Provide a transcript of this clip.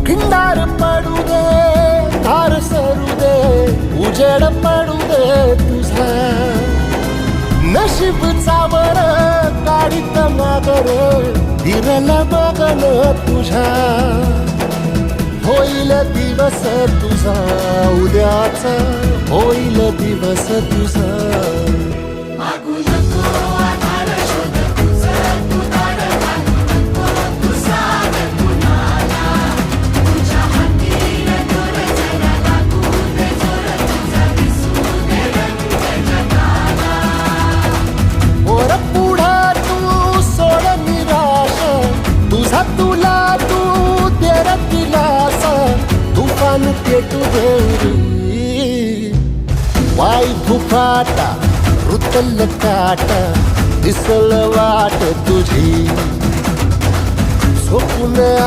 खिंडार पडू दे, धार सरू दे, उजेड पडू दे तुझा. नशीब चावर काढीत मागर, विरल बगल तुझ्या. होईल दिवस तुझा उद्याचा, होईल दिवस तुझा. तुला तू तेर दिलासा तुफान पेटू देरी. वाई फुफाटा रुतल काटा, दिसल वाट तुझी. झोपून